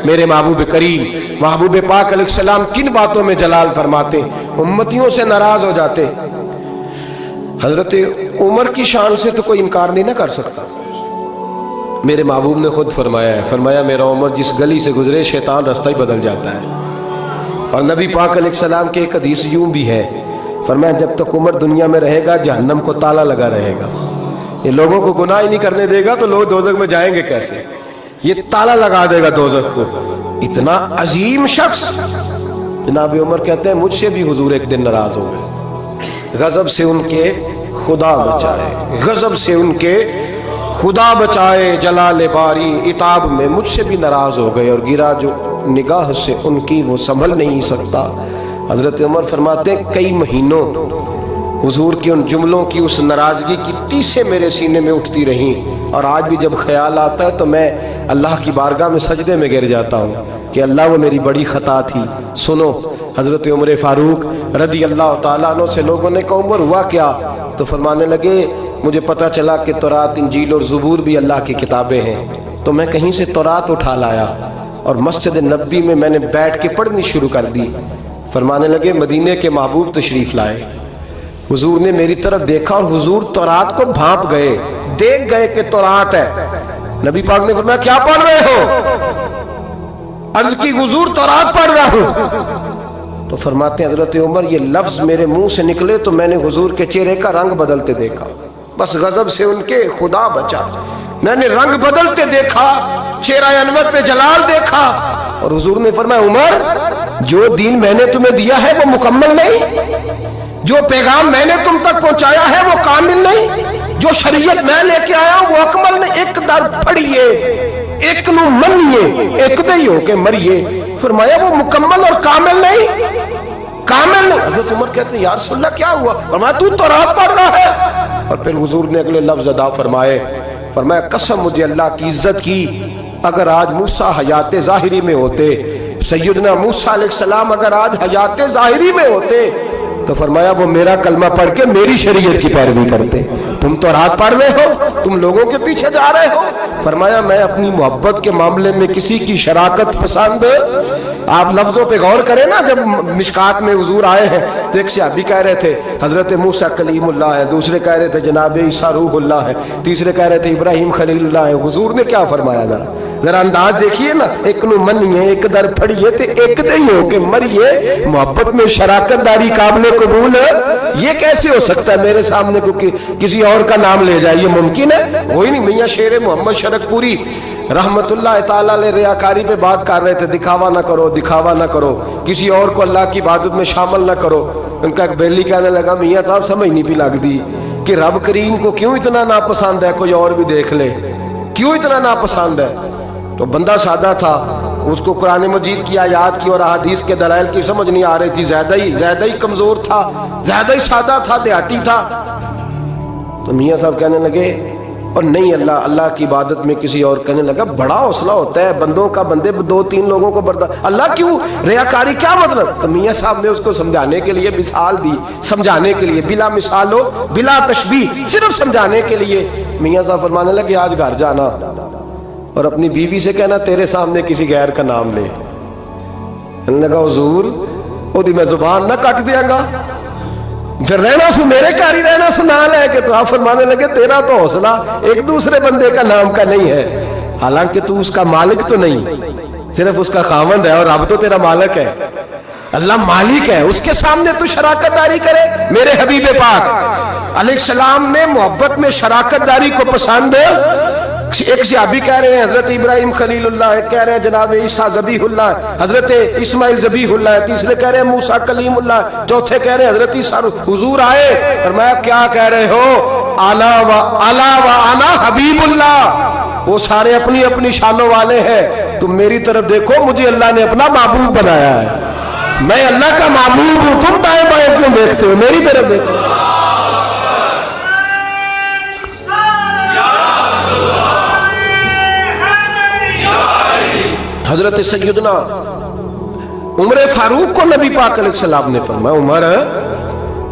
میرے محبوب کریم محبوب پاک علیہ السلام کن باتوں میں جلال فرماتے، امتیوں سے ناراض ہو جاتے۔ حضرت عمر کی شان سے تو کوئی انکار نہیں نہ کر سکتا۔ میرے محبوب نے خود فرمایا ہے، فرمایا میرا عمر جس گلی سے گزرے شیطان رستہ ہی بدل جاتا ہے۔ اور نبی پاک علیہ السلام کے ایک حدیث یوں بھی ہے، فرمایا جب تک عمر دنیا میں رہے گا جہنم کو تالا لگا رہے گا، یہ لوگوں کو گناہ ہی نہیں کرنے دے گا تو لوگ دوزخ میں جائیں گے کیسے، یہ تالا لگا دے گا دوزخ کو۔ اتنا عظیم شخص جناب عمر کہتے ہیں مجھ سے بھی حضور ایک دن ناراض ہو گئے، غضب سے ان کے خدا بچائے، غضب سے ان کے خدا بچائے، جلال باری عتاب میں مجھ سے بھی ناراض ہو گئے، اور گرا جو نگاہ سے ان کی وہ سنبھل نہیں سکتا۔ حضرت عمر فرماتے ہیں کئی مہینوں حضور کی ان جملوں کی اس ناراضگی کی ٹیسیں میرے سینے میں اٹھتی رہیں، اور آج بھی جب خیال آتا ہے تو میں اللہ کی بارگاہ میں سجدے میں گر جاتا ہوں کہ اللہ وہ میری بڑی خطا تھی۔ سنو حضرت عمر فاروق رضی اللہ تعالیٰ عنہ سے لوگوں نے کہا عمر ہوا کیا؟ تو فرمانے لگے مجھے پتہ چلا کہ تورات انجیل اور زبور بھی اللہ کی کتابیں ہیں، تو میں کہیں سے تورات اٹھا لایا اور مسجد نبوی میں نے بیٹھ کے پڑھنی شروع کر دی۔ فرمانے لگے مدینے کے محبوب تشریف لائے، حضور نے میری طرف دیکھا اور حضور تورات کو بھانپ گئے، دیکھ گئے کہ تورات ہے۔ نبی پاک نے فرمایا کیا پڑھ رہے ہو؟ عرض کی حضور تورات پڑھ رہا ہوں۔ تو فرماتے ہیں حضرت عمر یہ لفظ میرے منہ سے نکلے تو میں نے حضور کے چہرے کا رنگ بدلتے دیکھا، بس غضب سے ان کے خدا بچا، میں نے رنگ بدلتے دیکھا، چہرہ انور پہ جلال دیکھا، اور حضور نے فرمایا عمر جو دین میں نے تمہیں دیا ہے وہ مکمل نہیں، جو پیغام میں نے تم تک پہنچایا ہے وہ کامل نہیں، جو شریعت میں لے کے آیا وہ اکمل نہیں، ایک در پھڑیے ایک نو منیے ایک دئی ہو کے مریے۔ فرمایا وہ مکمل اور کامل نہیں، کامل نہیں۔ حضرت عمر کہتے ہیں یا رسول اللہ کیا ہوا؟ فرمایا تو تورات پڑھ رہا ہے۔ اور پھر حضور نے اگلے لفظ ادا فرمائے، فرمایا قسم مجھے اللہ کی عزت کی اگر آج موسیٰ حیات ظاہری میں ہوتے، سیدنا موسیٰ علیہ السلام اگر آج حیات ظاہری میں ہوتے تو فرمایا وہ میرا کلمہ پڑھ کے میری شریعت کی پیروی کرتے۔ تم تو رات پڑھ رہے ہو، تم لوگوں کے پیچھے جا رہے ہو۔ فرمایا میں اپنی محبت کے معاملے میں کسی کی شراکت پسند، آپ لفظوں پہ غور کریں نا، جب مشکات میں حضور آئے ہیں تو ایک صحابی کہہ رہے تھے حضرت موسیٰ کلیم اللہ ہے، دوسرے کہہ رہے تھے جناب عیسیٰ روح اللہ ہے، تیسرے کہہ رہے تھے ابراہیم خلیل اللہ ہے۔ حضور نے کیا فرمایا ذرا انداز دیکھیے نا، ایک نو منیے ایک در پھڑیے تے ایک دئی ہو کے مریے۔ محبت میں شراکت داری قابل قبول ہے، یہ کیسے ہو سکتا ہے میرے سامنے کو کسی اور کا نام لے جائے؟ یہ ممکن ہے؟ وہی نہیں میاں شیر محمد شرک پوری رحمت اللہ تعالیٰ علیہ ریاکاری پہ بات کر رہے تھے، دکھاوا نہ کرو، دکھاوا نہ کرو، کسی اور کو اللہ کی عبادت میں شامل نہ کرو۔ ان کا ایک بیلی کہنے لگا میاں صاحب سمجھ نہیں بھی لگ دی کہ رب کریم کو کیوں اتنا ناپسند ہے کوئی اور بھی دیکھ لے، کیوں اتنا ناپسند ہے؟ تو بندہ سادہ تھا، اس کو قرآن مجید کی آیات کی اور احادیث کے دلائل کی سمجھ نہیں آ رہی تھی، زیادہ ہی کمزور تھا، زیادہ ہی سادہ تھا، دیہاتی تھا۔ تو میاں صاحب کہنے لگے اور نہیں اللہ کی عبادت میں کسی اور، کہنے لگا بڑا حوصلہ ہوتا ہے بندوں کا، بندے دو تین لوگوں کو برداشت، اللہ کیوں ریاکاری کیا مطلب؟ تو میاں صاحب نے اس کو سمجھانے کے لیے مثال دی، سمجھانے کے لیے بلا مثال ہو بلا تشبیہ، صرف سمجھانے کے لیے۔ میاں صاحب فرمانے لگے آج گھر جانا اور اپنی بیوی سے کہنا تیرے سامنے کسی غیر کا نام لے۔ کہنے لگا حضور او دی میں زبان نہ کٹ دیا گا، پھر رہنا سو میرے گھر ہی رہنا سو نہ لے کے۔ تو آپ فرمانے لگے تیرا تو حوصلہ ایک دوسرے بندے کا نام کا نہیں ہے، حالانکہ تو اس کا مالک تو نہیں، صرف اس کا خاوند ہے، اور رب تو تیرا مالک ہے، اللہ مالک ہے، اس کے سامنے تو شراکت داری کرے۔ میرے حبیب پاک علیہ السلام نے محبت میں شراکت داری کو پسند۔ ایک صحابی کہہ رہے ہیں حضرت ابراہیم خلیل اللہ ہے، کہہ رہے ہیں جناب عیسیٰ ذبیح اللہ ہے، حضرت اسماعیل ذبیح اللہ ہے، تیسرے کہہ رہے ہیں موسیٰ کلیم اللہ ہے، چوتھے کہہ رہے ہیں حضرت عیسیٰ۔ حضور آئے فرمایا کیا کہہ رہے ہو؟ انا و انا حبیب اللہ، وہ سارے اپنی اپنی شانوں والے ہیں، تم میری طرف دیکھو، مجھے اللہ نے اپنا معبود بنایا ہے، میں اللہ کا معبود ہوں، تم دائیں بائیں کیوں دیکھتے ہو؟ میری طرف دیکھو۔ حضرت سیدنا عمر فاروق کو نبی پاک علیہ السلام نے فرمایا عمر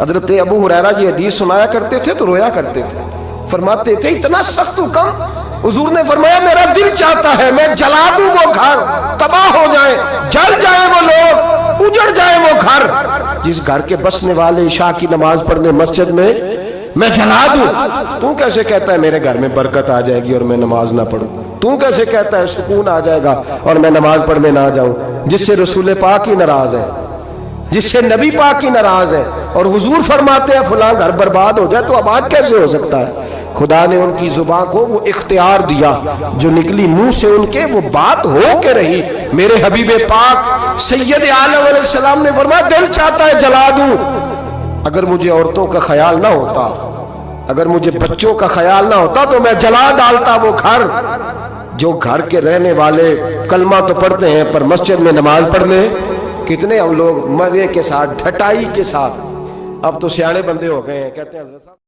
حضرت ابو ہریرہ یہ حدیث سنایا کرتے تھے تو رویا کرتے تھے، فرماتے تھے اتنا سخت حکم، حضور نے فرمایا میرا دل چاہتا ہے میں جلا دوں وہ گھر، تباہ ہو جائیں، جل جائیں وہ لوگ، اجڑ جائیں وہ گھر جس گھر کے بسنے والے عشاء کی نماز پڑھنے مسجد میں جلا دوں۔ تو کیسے کہتا ہے میرے گھر میں برکت آ جائے گی اور میں نماز نہ پڑھوں؟ تو کیسے کہتا ہے سکون آ جائے گا اور میں نماز پڑھنے نہ جاؤں؟ جس سے رسول پاک ہی ناراض ہے، جس سے نبی پاک ہی ناراض ہے، اور حضور فرماتے ہیں فلاں گھر برباد ہو جائے، تو اب آج کیسے ہو سکتا ہے؟ خدا نے ان کی زبان کو وہ اختیار دیا، جو نکلی منہ سے ان کے وہ بات ہو کے رہی۔ میرے حبیب پاک سید عالم علیہ السلام نے فرمایا دل چاہتا ہے جلا دوں، اگر مجھے عورتوں کا خیال نہ ہوتا، اگر مجھے بچوں کا خیال نہ ہوتا تو میں جلا ڈالتا وہ گھر جو گھر کے رہنے والے کلمہ تو پڑھتے ہیں پر مسجد میں نماز پڑھنے کتنے ہم لوگ مزے کے ساتھ ڈھٹائی کے ساتھ، اب تو سیانے بندے ہو گئے ہیں، کہتے ہیں حضرت صاحب